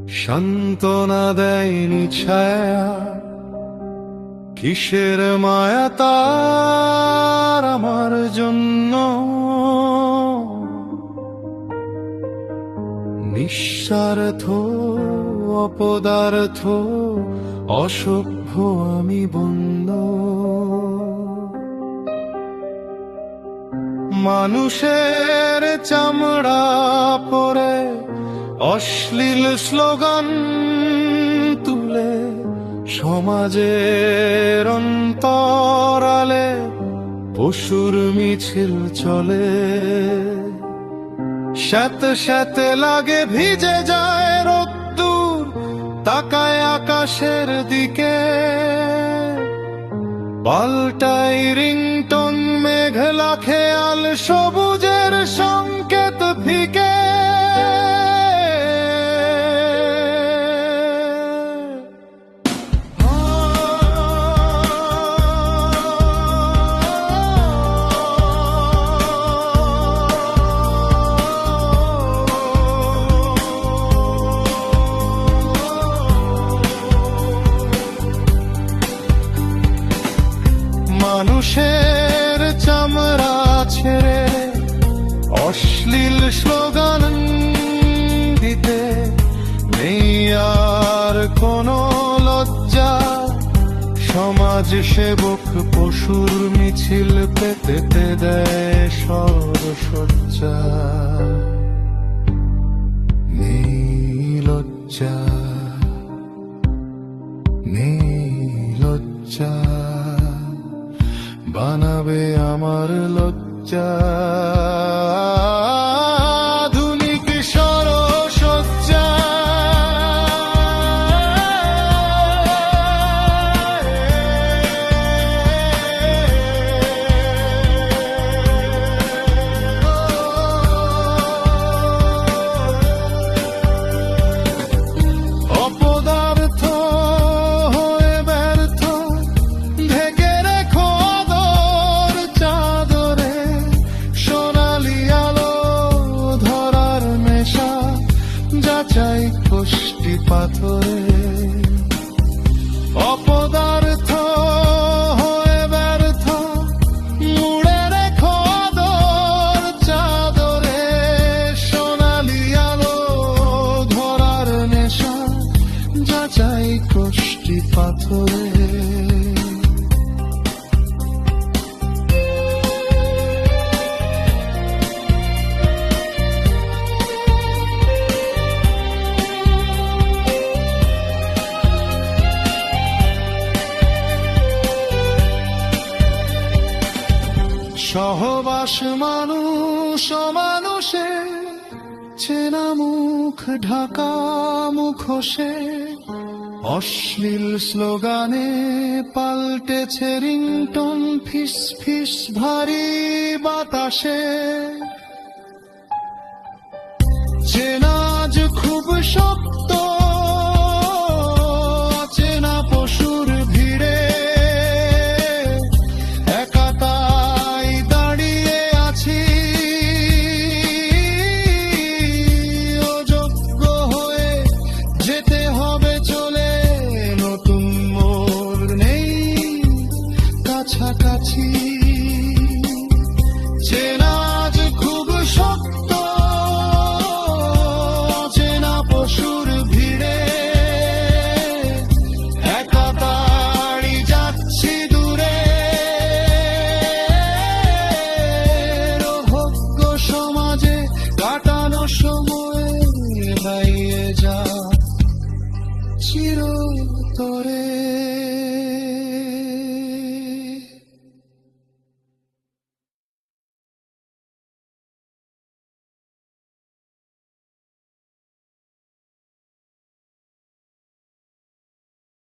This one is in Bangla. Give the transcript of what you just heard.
সান্ত্বনা দেয়নি ছায়া, কিসের মায়া তার আমার জন্য। নিঃস্বার্থ অপদার্থ অসভ্য আমি বন্ধ। মানুষের চামড়া পরে অশ্লীল স্লোগান তুলে সমাজের অন্তরালে পশুর মিছিল চলে। সাথে সাথে লাগে ভিজে যায় রোদ্দুর, তাকায় আকাশের দিকে। পাল্টাই রিংটন মেঘলা খেয়াল, সবুজের সংকেত ফিকে। মানুষের চামড়া ছেড়ে অশ্লীল স্লোগান দিতে নেই আর কোনো লজ্জা। সমাজ সেবক পশুর মিছিল পেতে দেয় সরসজ্জা। নেই লজ্জা, নেই লজ্জা, বানাবে আমার লজ্জা। আধুনিক সরসজ্জা, অপদার্থ হয়ে ব্যর্থ ঢেকে রেখো আদর চাদরে। সোনালি আলো ধরার নেশা যাচাই কষ্টি পাথরে। অপদার্থ হয়ে ব্যর্থ মুড়ে রেখো আদর চাদরে। সোনালি আলো ধরার নেশা যাচাই কষ্টি পাথরে। সহবাস মানুষ মানুষে, চেনা মুখ ঢাকা মুখোশে। অশ্লীল স্লোগানে পাল্টেছে রিংটন, ফিস ফিস ভারী বাতাসে। চেনা আজ খুব শক্ত